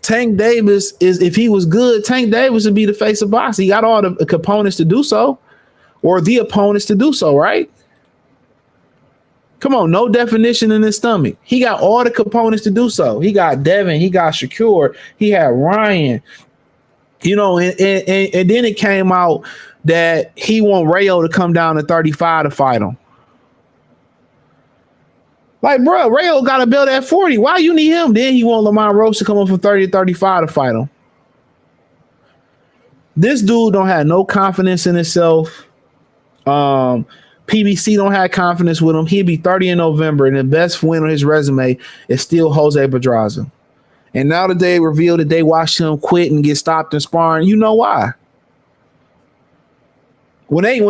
I: Tank Davis if he was good, Tank Davis would be the face of boxing. He got all the components to do so, or the opponents to do so, right? Come on, no definition in his stomach. He got all the components to do so. He got Devin, he got Shakur, he had Ryan, and then it came out that he want Rayo to come down to 35 to fight him. Like, bro, Rayo got a belt at 40. Why you need him? Then he want Lamont Rose to come up from 30 to 35 to fight him. This dude don't have no confidence in himself. PBC don't have confidence with him. He'll be 30 in November, and the best win on his resume is still Jose Pedraza. And now that they revealed that they watched him quit and get stopped in sparring, you know why? When they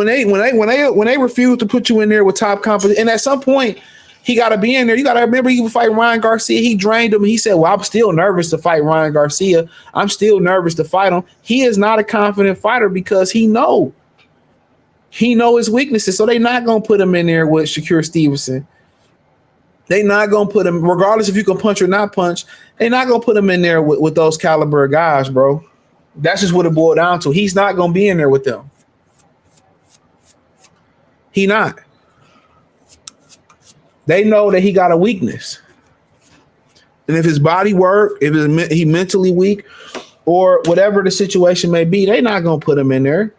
I: refuse to put you in there with top competition, and at some point he got to be in there. You got to remember, he was fighting Ryan Garcia. He drained him. He said, well, I'm still nervous to fight Ryan Garcia. I'm still nervous to fight him. He is not a confident fighter because he know his weaknesses. So they're not going to put him in there with Shakur Stevenson. They're not going to put him, regardless if you can punch or not punch, they're not going to put him in there with those caliber guys, bro. That's just what it boiled down to. He's not going to be in there with them. He not. They know that he got a weakness. And if his body work, if he mentally weak, or whatever the situation may be, they're not going to put him in there.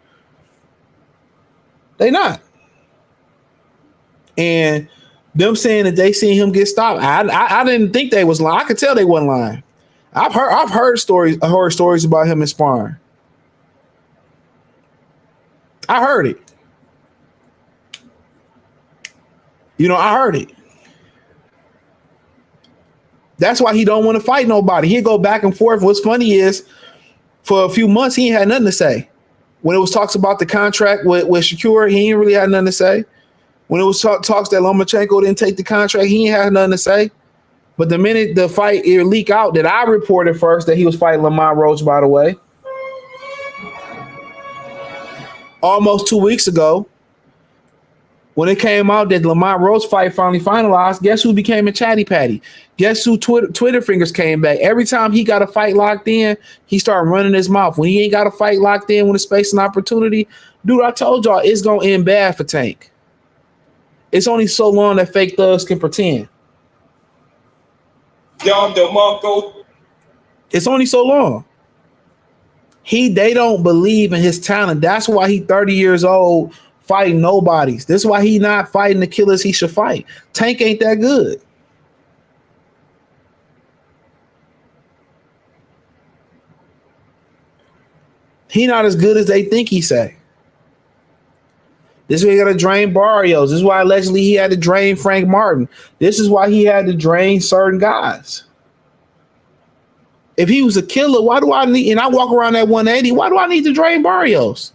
I: They not. And them saying that they seen him get stopped, I didn't think they was lying. I could tell they wasn't lying. I've heard stories about him in sparring. I heard it. I heard it. That's why he don't want to fight nobody. He'll go back and forth. What's funny is, for a few months, he ain't had nothing to say. When it was talks about the contract with Shakur, he ain't really had nothing to say. When it was talks that Lomachenko didn't take the contract, he ain't had nothing to say. But the minute the fight leaked out, that I reported first that he was fighting Lamont Roach, by the way, almost 2 weeks ago, when it came out that Lamont Roach fight finally finalized, guess who became a chatty patty? Guess who Twitter fingers came back? Every time he got a fight locked in, he started running his mouth. When he ain't got a fight locked in, when it's space and opportunity, dude, I told y'all it's going to end bad for Tank. It's only so long that fake thugs can pretend. It's only so long. They don't believe in his talent. That's why he 30 years old fighting nobodies. This is why he not fighting the killers he should fight. Tank ain't that good. He not as good as they think he say. This is why he got to drain Barrios. This is why allegedly he had to drain Frank Martin. This is why he had to drain certain guys. If he was a killer, why do I need, and I walk around at 180, why do I need to drain Barrios?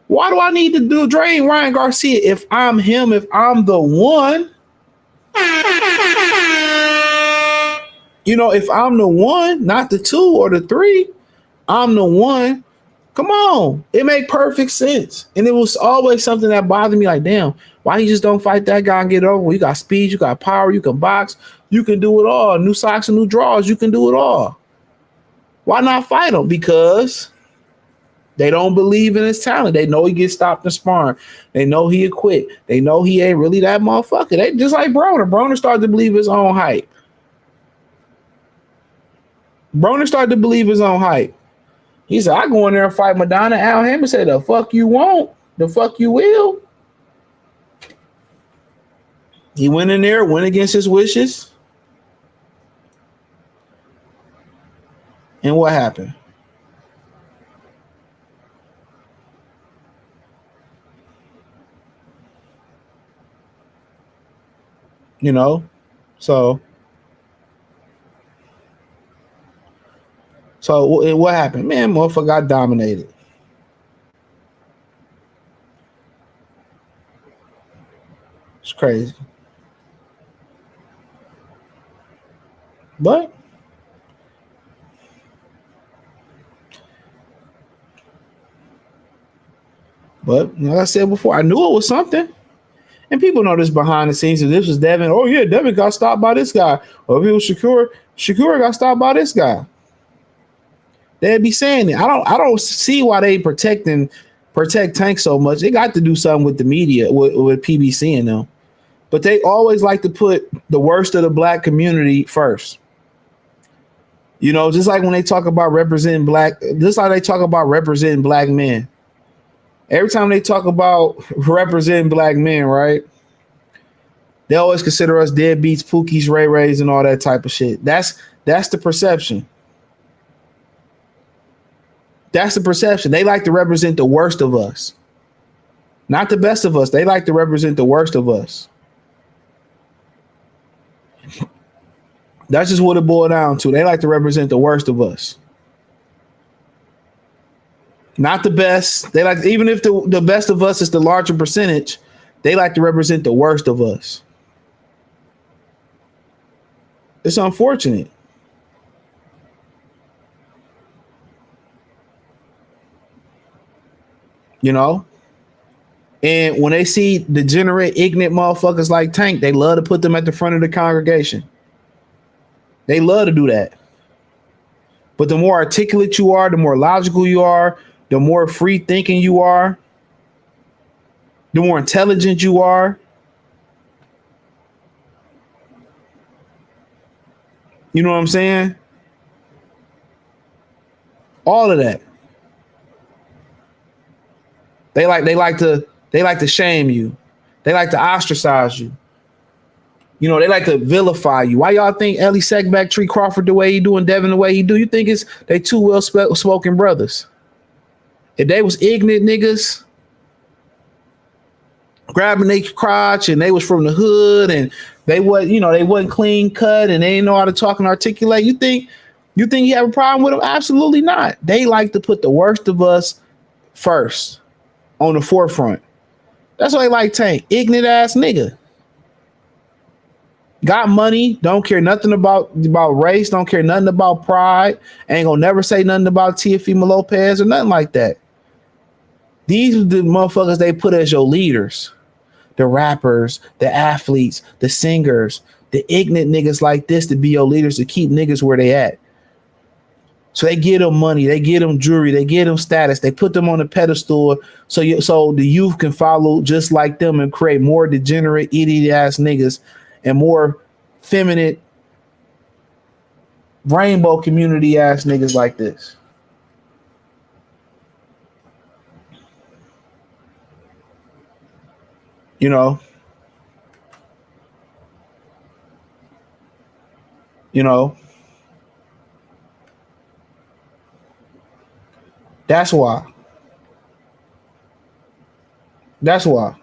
I: Why do I need to drain Ryan Garcia if I'm him, if I'm the one? If I'm the one, not the 2 or the 3, I'm the one. Come on. It make perfect sense. And it was always something that bothered me, like, damn, why you just don't fight that guy and get over? Well, you got speed, you got power, you can box, you can do it all. New socks and new draws, you can do it all. Why not fight him? Because they don't believe in his talent. They know he gets stopped in sparring. They know he'll quit. They know he ain't really that motherfucker. They just like Broner. Broner started to believe his own hype. He said, I go in there and fight Madonna. Al Hammond said, the fuck you won't. The fuck you will. He went in there, went against his wishes. And what happened? You know, so what happened? Man, motherfucker got dominated. It's crazy. But like I said before, I knew it was something. And people know this behind the scenes. If this was Devin, oh yeah, Devin got stopped by this guy. Or if it was Shakur got stopped by this guy. They'd be saying it. I don't see why they protect Tank so much. They got to do something with the media, with PBC and them. But they always like to put the worst of the black community first. You know, just like when they talk about representing black, just like they talk about representing black men. Every time they talk about representing black men, right? They always consider us deadbeats, Pookies, Ray Rays, and all that type of shit. That's the perception. That's the perception. They like to represent the worst of us. Not the best of us. They like to represent the worst of us. That's just what it boiled down to. They like to represent the worst of us. Not the best. They like, even if the best of us is the larger percentage, they like to represent the worst of us. It's unfortunate. You know? And when they see degenerate, ignorant motherfuckers like Tank, they love to put them at the front of the congregation. They love to do that. But the more articulate you are, the more logical you are, the more free thinking you are, the more intelligent you are. You know what I'm saying? All of that. They like to shame you. They like to ostracize you. You know, they like to vilify you. Why y'all think Ellie Sackback, Tree Crawford the way he do and Devin the way he do? You think they two well-spoken brothers? If they was ignorant niggas grabbing their crotch and they was from the hood and they wasn't clean cut and they didn't know how to talk and articulate, you think you have a problem with them? Absolutely not. They like to put the worst of us first on the forefront. That's why they like Tank. Ignorant ass nigga. Got money, don't care nothing about race, don't care nothing about pride, ain't gonna never say nothing about Teofimo Lopez or nothing like that. These are the motherfuckers they put as your leaders. The rappers, the athletes, the singers, the ignorant niggas like this to be your leaders, to keep niggas where they at. So they get them money, they get them jewelry, they get them status, they put them on a pedestal so the youth can follow just like them and create more degenerate, idiot ass niggas and more feminine, rainbow community ass niggas like this. You know, that's why. That's why.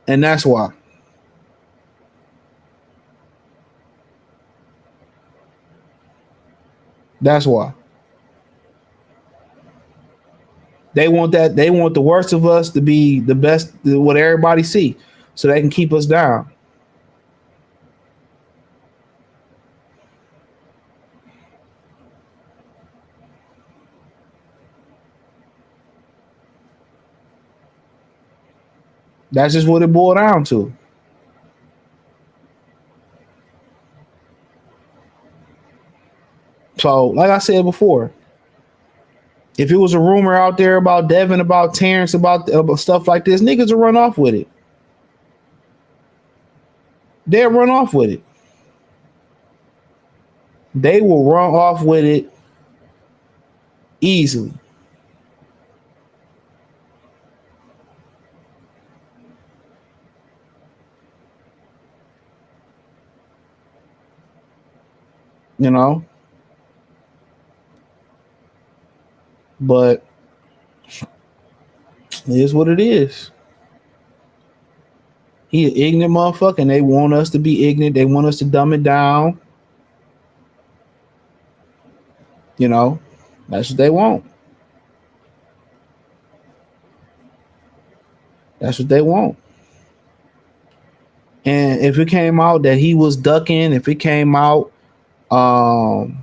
I: And that's why. That's why. They want the worst of us to be the best, what everybody see, so they can keep us down. That's just what it boiled down to. So, like I said before, if it was a rumor out there about Devin, about Terrence, about stuff like this, niggas will run off with it. They'll run off with it. They will run off with it easily. you know. But it is what it is. He an ignorant motherfucker, and they want us to be ignorant. They want us to dumb it down. You know, that's what they want. That's what they want. And if it came out that he was ducking, if it came out that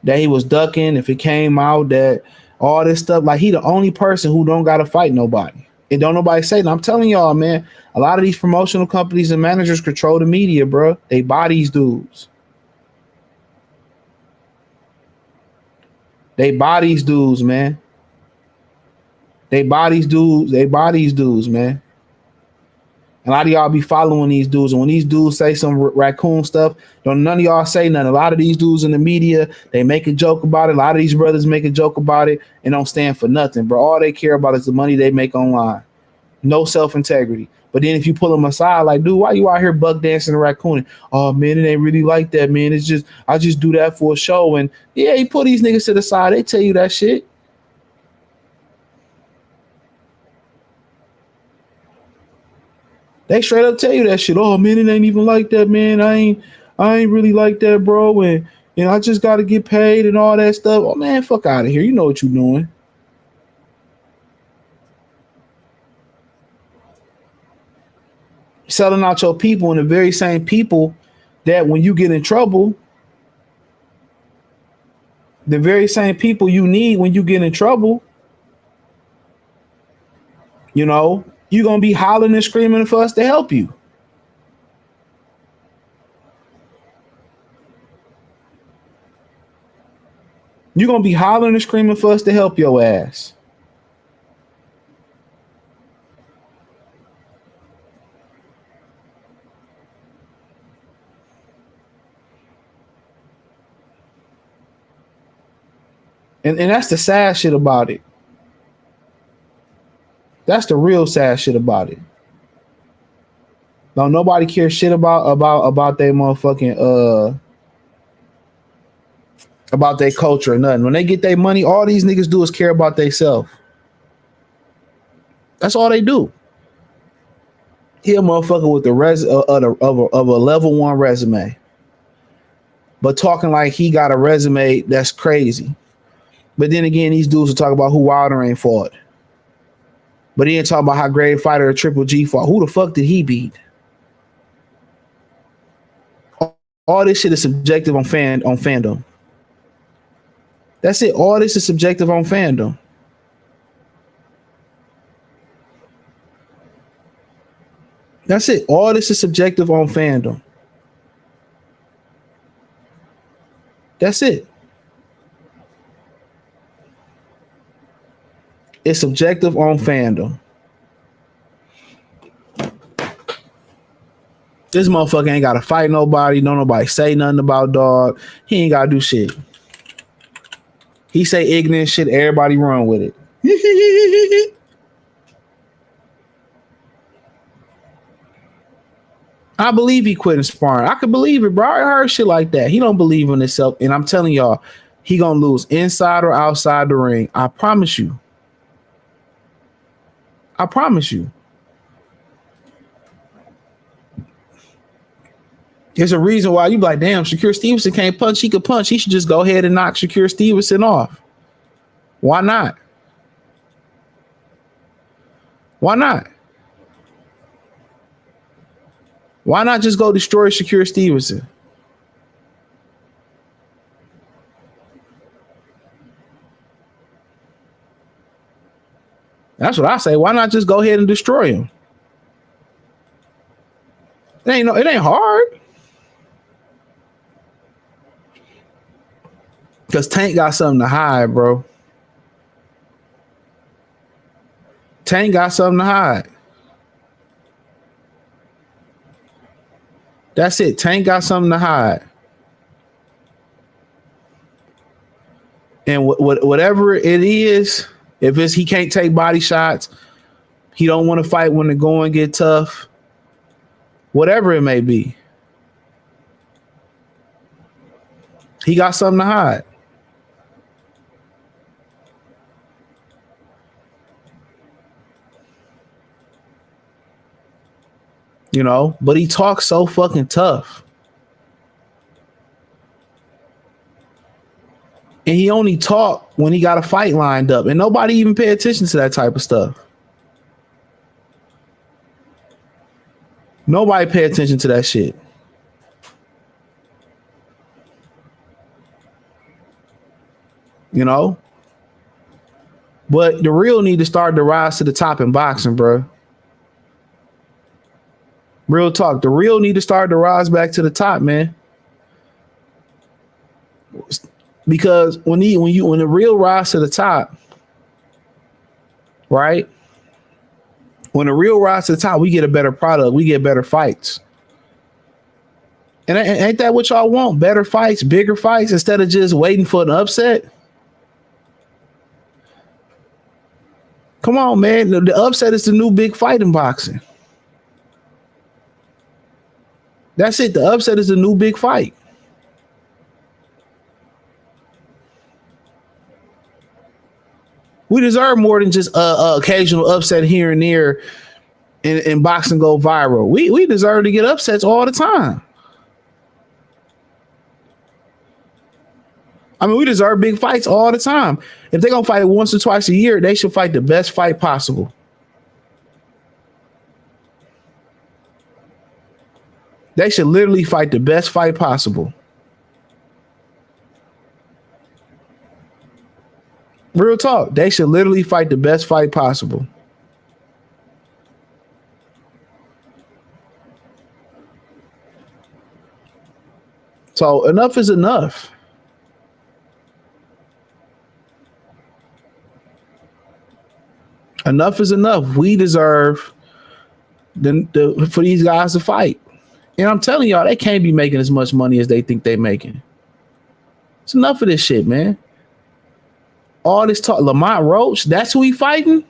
I: he was ducking, if it came out that all this stuff, like he the only person who don't gotta fight nobody. And don't nobody say that. I'm telling y'all, man, a lot of these promotional companies and managers control the media, bro. They buy these dudes. They buy these dudes, man. They buy these dudes, man. A lot of y'all be following these dudes, and when these dudes say some raccoon stuff, don't none of y'all say nothing. A lot of these dudes in the media, they make a joke about it. A lot of these brothers make a joke about it and don't stand for nothing, bro. All they care about is the money they make online. No self-integrity. But then if you pull them aside, like, dude, why you out here buck dancing and raccooning? Oh, man, it ain't really like that, man. It's just, I just do that for a show. And yeah, you pull these niggas to the side, they tell you that shit. They straight up tell you that shit. Oh, man, it ain't even like that, man. I ain't really like that, bro. And I just got to get paid and all that stuff. Oh, man, fuck out of here. You know what you're doing. Selling out your people, and the very same people that when you get in trouble, the very same people you need when you get in trouble, you know, you're going to be hollering and screaming for us to help you. You're going to be hollering and screaming for us to help your ass. And that's the sad shit about it. That's the real sad shit about it. No, nobody cares shit about their motherfucking about their culture or nothing. When they get their money, all these niggas do is care about themselves. That's all they do. He a motherfucker with the of a level 1 resume, but talking like he got a resume that's crazy. But then again, these dudes will talk about who Wilder ain't fought. But he ain't talking about how great a fighter a Triple G fought. Who the fuck did he beat? All this shit is subjective on fandom. That's it. All this is subjective on fandom. That's it. All this is subjective on fandom. That's it. It's subjective on fandom. This motherfucker ain't got to fight nobody. Don't nobody say nothing about dog. He ain't got to do shit. He say ignorant shit. Everybody run with it. I believe he quit in sparring. I could believe it, bro. I heard shit like that. He don't believe in himself. And I'm telling y'all, he gonna lose inside or outside the ring. I promise you. I promise you. There's a reason why you be like, damn, Shakur Stevenson can't punch. He could punch. He should just go ahead and knock Shakur Stevenson off. Why not? Why not? Why not just go destroy Shakur Stevenson? That's what I say. Why not just go ahead and destroy him? It ain't hard. Because Tank got something to hide, bro. Tank got something to hide. That's it. Tank got something to hide. And whatever it is, if it's he can't take body shots, he don't want to fight when the going get tough, whatever it may be. He got something to hide. You know, but he talks so fucking tough. And he only talk when he got a fight lined up. And nobody even pay attention to that type of stuff. Nobody pay attention to that shit. You know? But the real need to start to rise to the top in boxing, bro. Real talk. The real need to start to rise back to the top, man. Because when the real rise to the top, right? When the real rise to the top, we get a better product. We get better fights. And ain't that what y'all want? Better fights, bigger fights, instead of just waiting for an upset? Come on, man. The upset is the new big fight in boxing. That's it. The upset is the new big fight. We deserve more than just occasional upset here and there and boxing go viral. We deserve to get upsets all the time. I mean, we deserve big fights all the time. If they're going to fight once or twice a year, they should fight the best fight possible. They should literally fight the best fight possible. Real talk. They should literally fight the best fight possible. So enough is enough. Enough is enough. We deserve for these guys to fight. And I'm telling y'all, they can't be making as much money as they think they're making. It's enough of this shit, man. All this talk. Lamont Roach, that's who he fighting?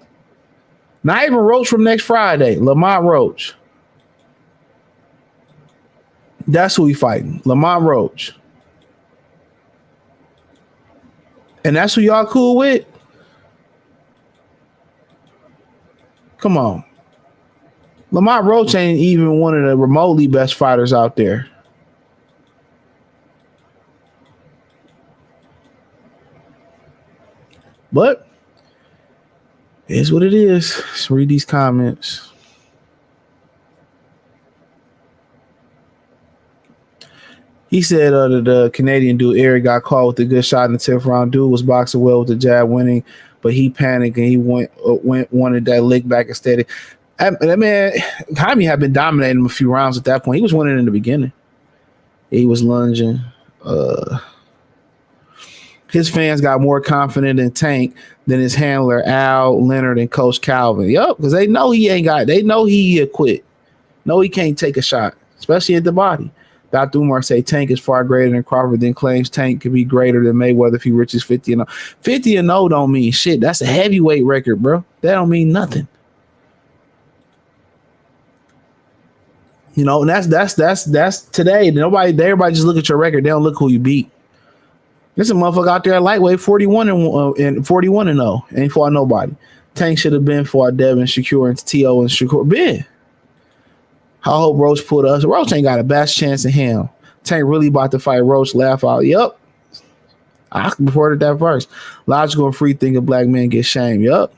I: Not even Roach from next Friday. Lamont Roach. That's who he fighting. Lamont Roach. And that's who y'all cool with? Come on. Lamont Roach ain't even one of the remotely best fighters out there. But it is what it is. Let's read these comments. He said the Canadian dude, Eric, got caught with a good shot in the 10th round. Dude was boxing well with the jab winning, but he panicked and he wanted that lick back instead. That man, Jaime had been dominating him a few rounds at that point. He was winning in the beginning. He was lunging. His fans got more confident in Tank than his handler, Al, Leonard, and Coach Calvin. Yup, because they know they know he quit. No, he can't take a shot, especially at the body. Dr. Umar say Tank is far greater than Crawford, then claims Tank could be greater than Mayweather if he reaches 50-0. 50-0 don't mean shit. That's a heavyweight record, bro. That don't mean nothing. You know, and that's today. Everybody just look at your record. They don't look who you beat. There's a motherfucker out there at lightweight 41-0. Ain't fought nobody. Tank should have been for Devin, Shakur, and T.O. and Shakur. Ben. I hope Roach put us. Roach ain't got a best chance in him. Tank really about to fight Roach. Laugh out. Yup. I reported that first. Logical and free thinking black men get shamed. Yup.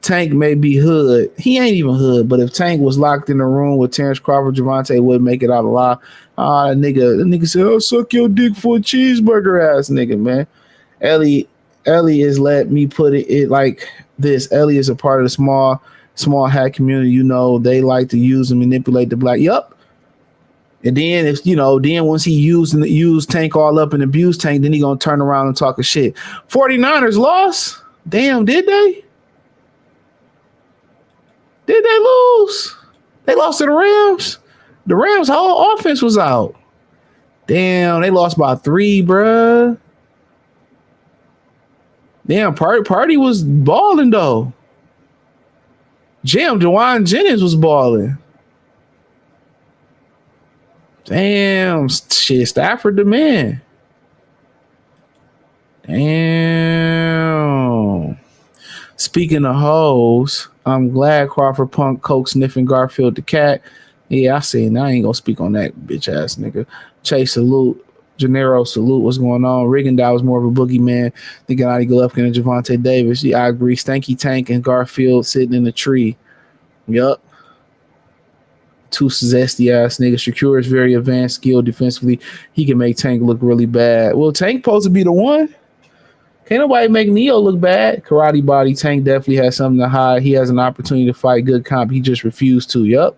I: Tank may be hood. He ain't even hood, but if Tank was locked in the room with Terrence Crawford, Gervonta wouldn't make it out alive. That nigga said, "I'll suck your dick for a cheeseburger," ass nigga, man. Ellie is, let me put it like this. Ellie is a part of the small hack community. You know, they like to use and manipulate the black. Yup. And then then once he used Tank all up and abused Tank, then he gonna turn around and talk a shit. 49ers lost? Damn, did they? Did they lose? They lost to the Rams. The Rams' whole offense was out. Damn, they lost by 3, bruh. Damn, Party was balling though. Dewan Jennings was balling. Damn, shit, Stafford the man. Speaking of hoes, I'm glad Crawford Punk, Coke sniffing Garfield the cat. Yeah, I seen. I ain't gonna speak on that bitch ass nigga. Chase salute. Gennaro salute. What's going on? Rigondeaux was more of a boogeyman than Gennady Golovkin and Gervonta Davis. Yeah, I agree. Stanky Tank and Garfield sitting in the tree. Yup. Two zesty ass niggas. Shakur is very advanced skill defensively. He can make Tank look really bad. Well, Tank supposed to be the one. Can't nobody make Neo look bad. Karate body. Tank definitely has something to hide. He has an opportunity to fight good comp. He just refused to. Yup.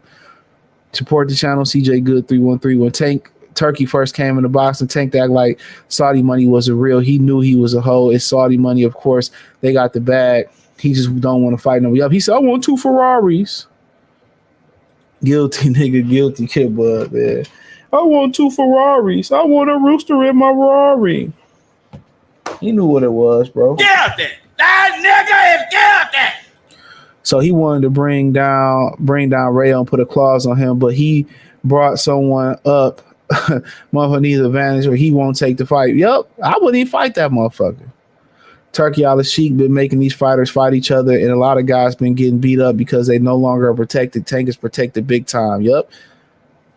I: Support the channel. CJ Good 313. When Turkey first came in the box and Tank act like Saudi money wasn't real. He knew he was a hoe. It's Saudi money, of course. They got the bag. He just don't want to fight nobody up. He said, I want 2 Ferraris. Guilty, nigga. Guilty, Kid Bud, man. I want 2 Ferraris. I want a rooster in my Ferrari. He knew what it was, bro.
O: Get out there. That nigga is get out there.
I: So he wanted to bring down Rayo and put a clause on him, but he brought someone up. Motherfucker needs advantage or he won't take the fight. Yup, I wouldn't even fight that motherfucker. Turkey Al Sheik been making these fighters fight each other, and a lot of guys been getting beat up because they no longer are protected. Tank is protected big time. Yup.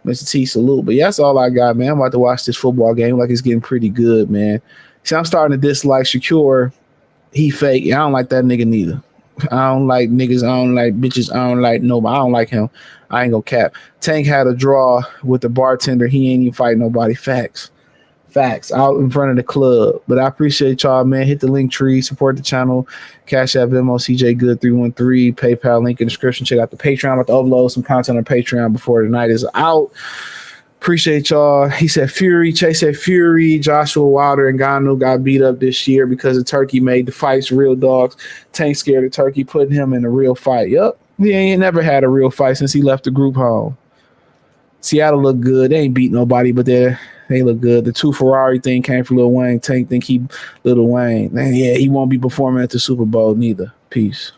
I: Mr. T salute. But yeah, that's all I got, man. I'm about to watch this football game like it's getting pretty good, man. See, I'm starting to dislike Shakur. He fake. I don't like that nigga neither. I don't like niggas. I don't like bitches. I don't like nobody. I don't like him. I ain't gonna cap. Tank had a draw with the bartender. He ain't even fight nobody. Facts. Out in front of the club. But I appreciate y'all, man. Hit the link tree. Support the channel. Cash App, Venmo, CJ Good 313. PayPal link in the description. Check out the Patreon. I'm about to upload some content on Patreon before the night is out. Appreciate y'all. He said Fury. Chase said Fury. Joshua Wilder and Ngannou got beat up this year because the Turkey made the fights real dogs. Tank scared of Turkey, putting him in a real fight. Yup. He ain't never had a real fight since he left the group home. Seattle look good. They ain't beat nobody, but they look good. The 2 Ferrari thing came from Lil Wayne. Tank think he Lil Wayne. Man, yeah, he won't be performing at the Super Bowl neither. Peace.